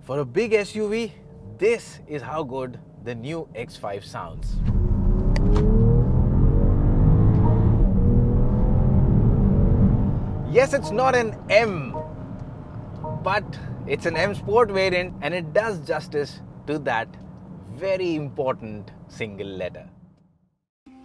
For a big SUV, this is how good the new X5 sounds. Yes, it's not an M, but it's an M Sport variant and it does justice to that very important single letter.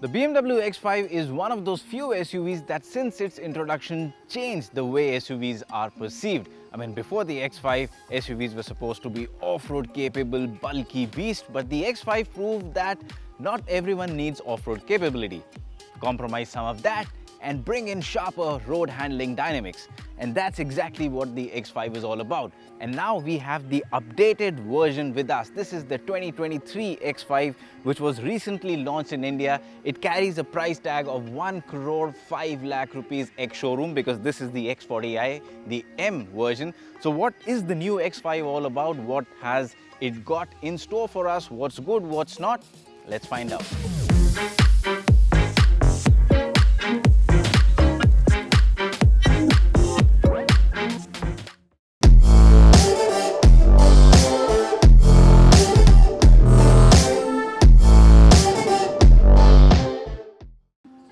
The BMW X5 is one of those few SUVs that since its introduction changed the way SUVs are perceived. I mean, before the X5, SUVs were supposed to be off-road capable, bulky beast, but the X5 proved that not everyone needs off-road capability. Compromise some of that and bring in sharper road handling dynamics. And that's exactly what the X5 is all about. And now we have the updated version with us. This is the 2023 X5, which was recently launched in India. It carries a price tag of 1 crore 5 lakh rupees ex-showroom because this is the X40i, the M version. So what is the new X5 all about? What has it got in store for us? What's good, what's not? Let's find out.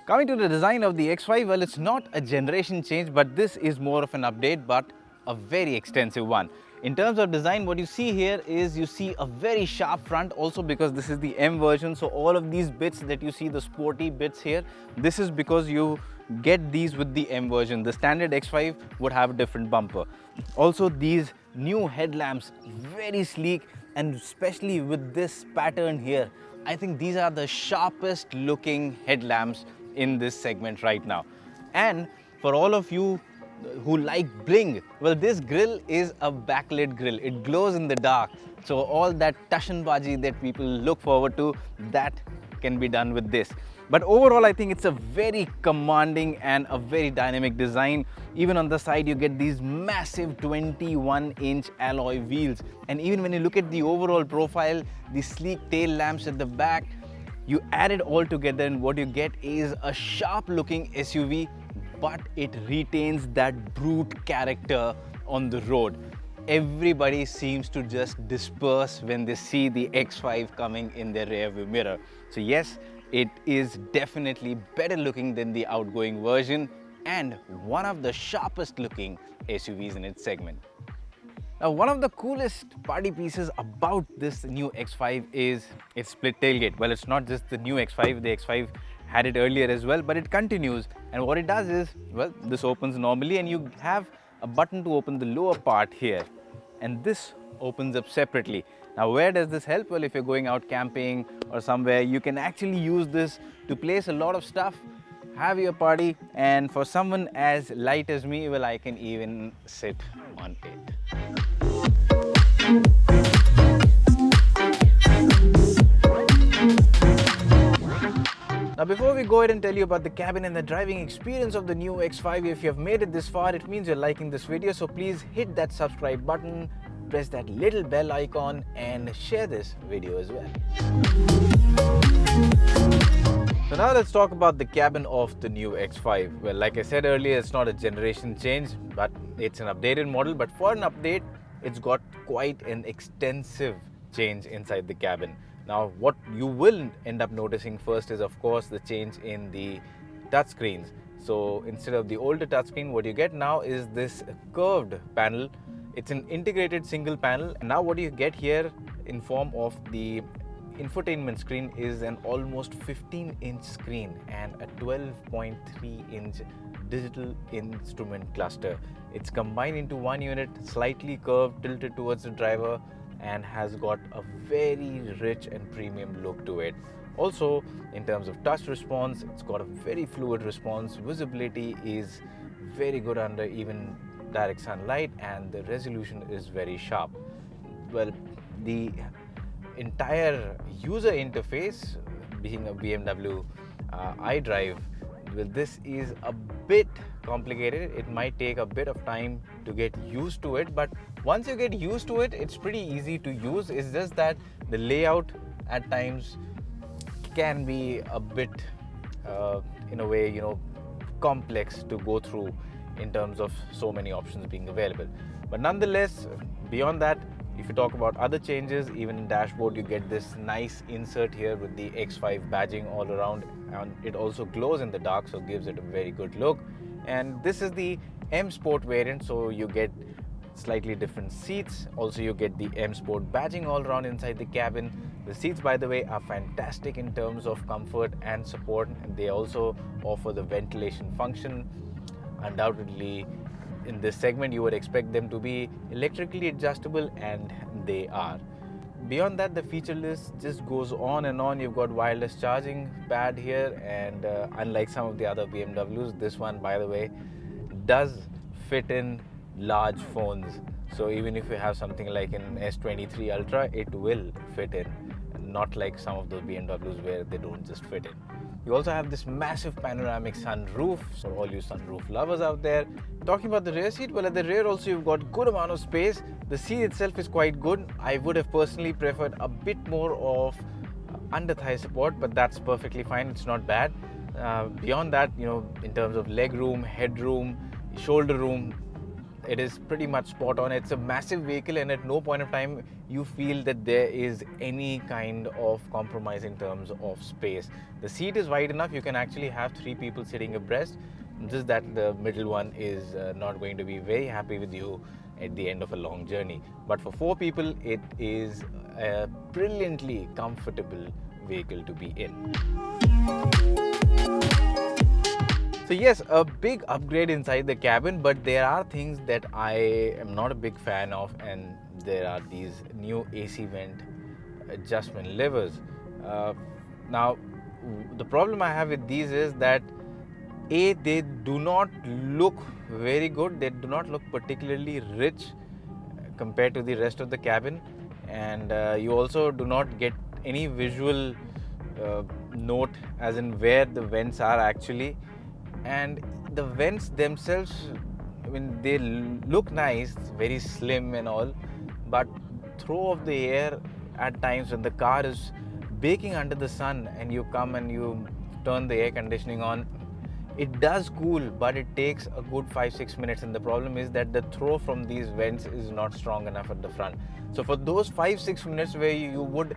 Coming to the design of the X5, well, it's not a generation change, but this is more of an update, but a very extensive one. In terms of design, what you see here is you see a very sharp front also because this is the M version. So all of these bits that you see, the sporty bits here, this is because you get these with the M version. The standard X5 would have a different bumper. Also, these new headlamps, very sleek, and especially with this pattern here, I think these are the sharpest looking headlamps in this segment right now. And for all of you who like bling, well, this grille is a backlit grille. It glows in the dark. So all that tashanbaji that people look forward to, that can be done with this. But overall, I think it's a very commanding and a very dynamic design. Even on the side, you get these massive 21-inch alloy wheels. And even when you look at the overall profile, the sleek tail lamps at the back, you add it all together and what you get is a sharp looking SUV, but it retains that brute character on the road. Everybody seems to just disperse when they see the X5 coming in their rear view mirror. So yes, it is definitely better looking than the outgoing version and one of the sharpest looking SUVs in its segment. Now, one of the coolest party pieces about this new X5 is its split tailgate. Well, it's not just the new X5, the X5 had it earlier as well, but it continues. And what it does is, well, this opens normally and you have a button to open the lower part here. And this opens up separately. Now, where does this help? Well, if you're going out camping or somewhere, you can actually use this to place a lot of stuff, have your party, and for someone as light as me, well, I can even sit on it. Now, before we go ahead and tell you about the cabin and the driving experience of the new X5, if you have made it this far, it means you're liking this video. So please hit that subscribe button, press that little bell icon and share this video as well. So now let's talk about the cabin of the new X5. Well, like I said earlier, it's not a generation change, but it's an updated model. But for an update, it's got quite an extensive change inside the cabin. Now, what you will end up noticing first is, of course, the change in the touchscreens. So instead of the older touchscreen, what you get now is this curved panel. It's an integrated single panel. And now what you get here in form of the infotainment screen is an almost 15-inch screen and a 12.3-inch digital instrument cluster. It's combined into one unit, slightly curved, tilted towards the driver, and has got a very rich and premium look to it. Also, in terms of touch response, it's got a very fluid response. Visibility is very good under even direct sunlight, and the resolution is very sharp. Well, the entire user interface, being a BMW iDrive, well, this is a bit complicated. It might take a bit of time to get used to it, but once you get used to it, it's pretty easy to use. It's just that the layout at times can be a bit, in a way, complex to go through in terms of so many options being available. But nonetheless, beyond that, If you talk about other changes, even in dashboard, you get this nice insert here with the X5 badging all around, and it also glows in the dark, so gives it a very good look. And this is the M Sport variant, so you get slightly different seats. Also, you get the M Sport badging all around inside the cabin. The seats, by the way, are fantastic in terms of comfort and support, and they also offer the ventilation function. Undoubtedly, in this segment, you would expect them to be electrically adjustable, and they are. Beyond that, the feature list just goes on and on. You've got wireless charging pad here, and unlike some of the other BMWs, this one, by the way, does fit in large phones. So even if you have something like an S23 Ultra, it will fit in, not like some of those BMWs where they don't just fit in. You also have this massive panoramic sunroof, so all you sunroof lovers out there. Talking about the rear seat, well, at the rear also you've got good amount of space. The seat itself is quite good. I would have personally preferred a bit more of under thigh support, but that's perfectly fine. It's not bad. Beyond that, in terms of leg room, headroom, shoulder room, it is pretty much spot on. It's a massive vehicle, and at no point of time you feel that there is any kind of compromise in terms of space. The seat is wide enough. You can actually have 3 people sitting abreast. Just that the middle one is not going to be very happy with you at the end of a long journey. But for 4 people, it is a brilliantly comfortable vehicle to be in. So yes, a big upgrade inside the cabin, but there are things that I am not a big fan of, and there are these new AC vent adjustment levers. Now, the problem I have with these is that they do not look very good. They do not look particularly rich compared to the rest of the cabin, and you also do not get any visual note as in where the vents are actually. And the vents themselves, they look nice, very slim and all, but throw off the air at times when the car is baking under the sun and you come and you turn the air conditioning on. It does cool, but it takes a good 5-6 minutes, and the problem is that the throw from these vents is not strong enough at the front. So for those 5-6 minutes where you would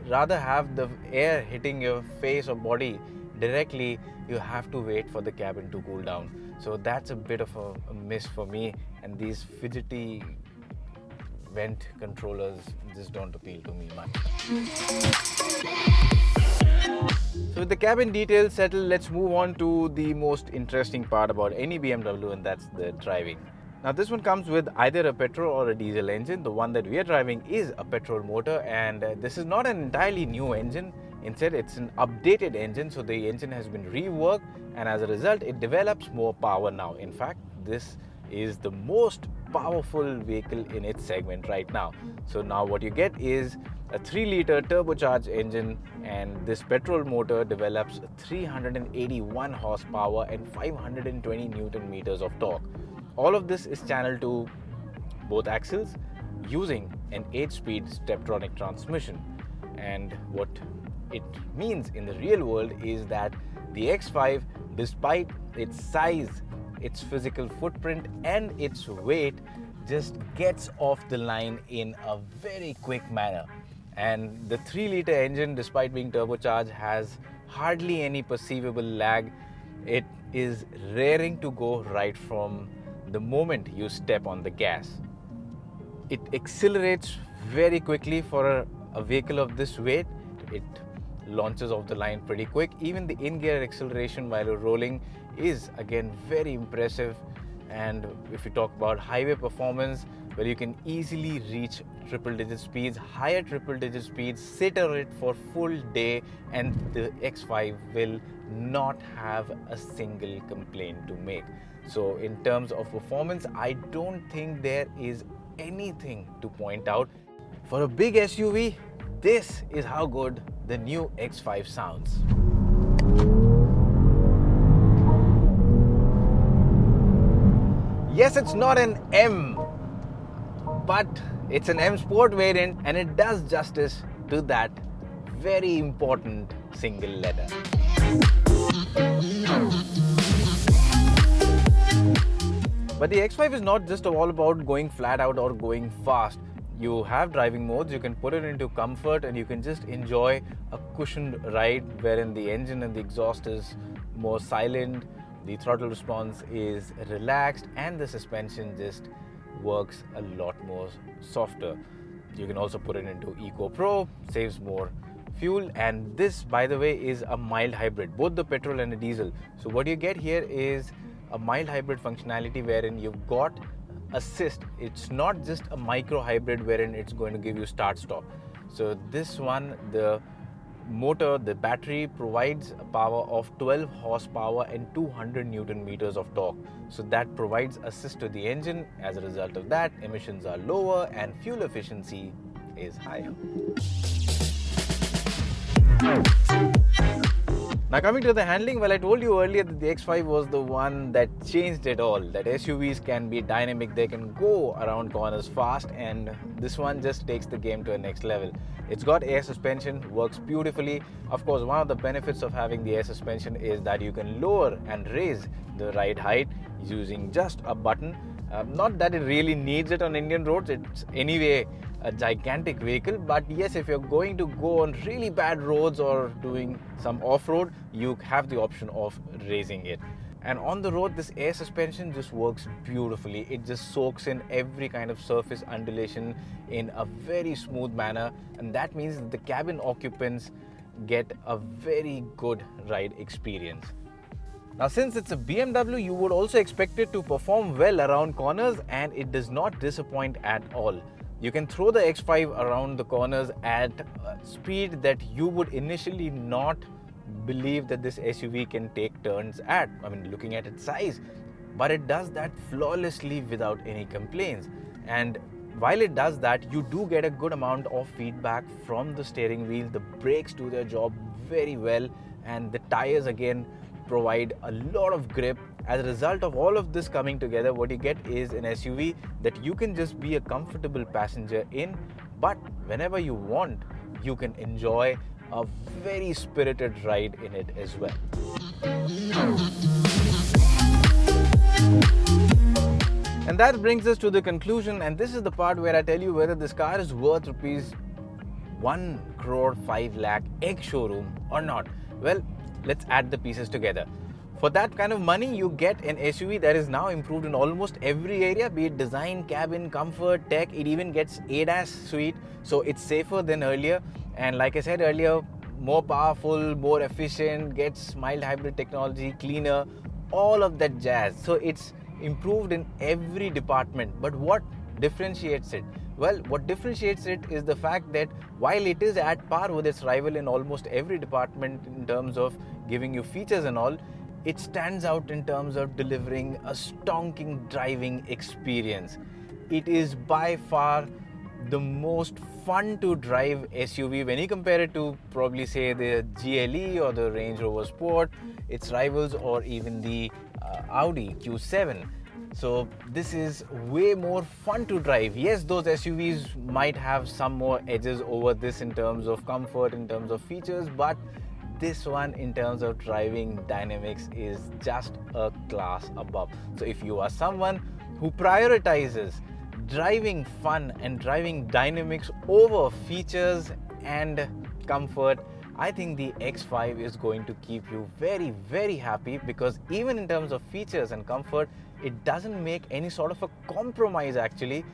rather have the air hitting your face or body directly, you have to wait for the cabin to cool down. So that's a bit of a miss for me, and these fidgety vent controllers just don't appeal to me much. So with the cabin details settled, let's move on to the most interesting part about any BMW, and that's the driving. Now this one comes with either a petrol or a diesel engine. The one that we are driving is a petrol motor, and this is not an entirely new engine. Instead, it's an updated engine, so the engine has been reworked, and as a result, it develops more power now. In fact, this is the most powerful vehicle in its segment right now. So now what you get is a 3-liter turbocharged engine, and this petrol motor develops 381 horsepower and 520 Newton meters of torque. All of this is channeled to both axles using an 8-speed Steptronic transmission. And what it means in the real world is that the X5, despite its size, its physical footprint and its weight, just gets off the line in a very quick manner. And the 3-liter engine, despite being turbocharged, has hardly any perceivable lag. It is raring to go right from the moment you step on the gas. It accelerates very quickly for a vehicle of this weight. It launches off the line pretty quick. Even the in-gear acceleration while you're rolling is again very impressive. And if you talk about highway performance, well, you can easily reach triple-digit speeds, higher triple-digit speeds, sit on it for full day, and the X5 will not have a single complaint to make. So in terms of performance, I don't think there is anything to point out. For a big SUV, this is how good the new X5 sounds. Yes, it's not an M, but it's an M Sport variant, and it does justice to that very important single letter. But the X5 is not just all about going flat out or going fast. You have driving modes, you can put it into comfort and you can just enjoy a cushioned ride wherein the engine and the exhaust is more silent, the throttle response is relaxed, and the suspension just works a lot more softer. You can also put it into Eco Pro, saves more fuel, and this, by the way, is a mild hybrid, both the petrol and the diesel. So what you get here is a mild hybrid functionality wherein you've got assist. It's not just a micro hybrid wherein it's going to give you start stop. So this one, the motor, the battery provides a power of 12 horsepower and 200 newton meters of torque. So that provides assist to the engine. As a result of that, emissions are lower and fuel efficiency is higher. Now coming to the handling, well, I told you earlier that the X5 was the one that changed it all, that SUVs can be dynamic, they can go around corners fast, and this one just takes the game to a next level. It's got air suspension, works beautifully. Of course, one of the benefits of having the air suspension is that you can lower and raise the ride height using just a button. Not that it really needs it on Indian roads, it's anyway a gigantic vehicle, but yes, if you're going to go on really bad roads or doing some off-road, you have the option of raising it. And on the road, this air suspension just works beautifully. It just soaks in every kind of surface undulation in a very smooth manner, and that means that the cabin occupants get a very good ride experience. Now, since it's a BMW, you would also expect it to perform well around corners, and it does not disappoint at all. You can throw the X5 around the corners at a speed that you would initially not believe that this SUV can take turns at. I mean, looking at its size, but it does that flawlessly without any complaints. And while it does that, you do get a good amount of feedback from the steering wheel. The brakes do their job very well, and the tires again provide a lot of grip. As a result of all of this coming together, what you get is an SUV that you can just be a comfortable passenger in, but whenever you want, you can enjoy a very spirited ride in it as well. And that brings us to the conclusion, and this is the part where I tell you whether this car is worth rupees 1 crore 5 lakh ex-showroom or not. Well, let's add the pieces together. For that kind of money, you get an SUV that is now improved in almost every area, be it design, cabin, comfort, tech. It even gets ADAS suite, so it's safer than earlier. And like I said earlier, more powerful, more efficient, gets mild hybrid technology, cleaner, all of that jazz. So it's improved in every department. But what differentiates it? Well, what differentiates it is the fact that while it is at par with its rival in almost every department in terms of giving you features and all, it stands out in terms of delivering a stonking driving experience. It is by far the most fun to drive SUV when you compare it to probably say the GLE or the Range Rover Sport, its rivals, or even the Audi Q7. So this is way more fun to drive. Yes, those SUVs might have some more edges over this in terms of comfort, in terms of features, but this one in terms of driving dynamics is just a class above. So if you are someone who prioritizes driving fun and driving dynamics over features and comfort, I think the X5 is going to keep you very, very happy, because even in terms of features and comfort, it doesn't make any sort of a compromise actually.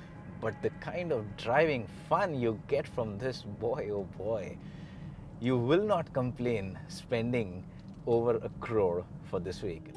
But the kind of driving fun you get from this, boy oh boy, you will not complain spending over 1 crore for this vehicle.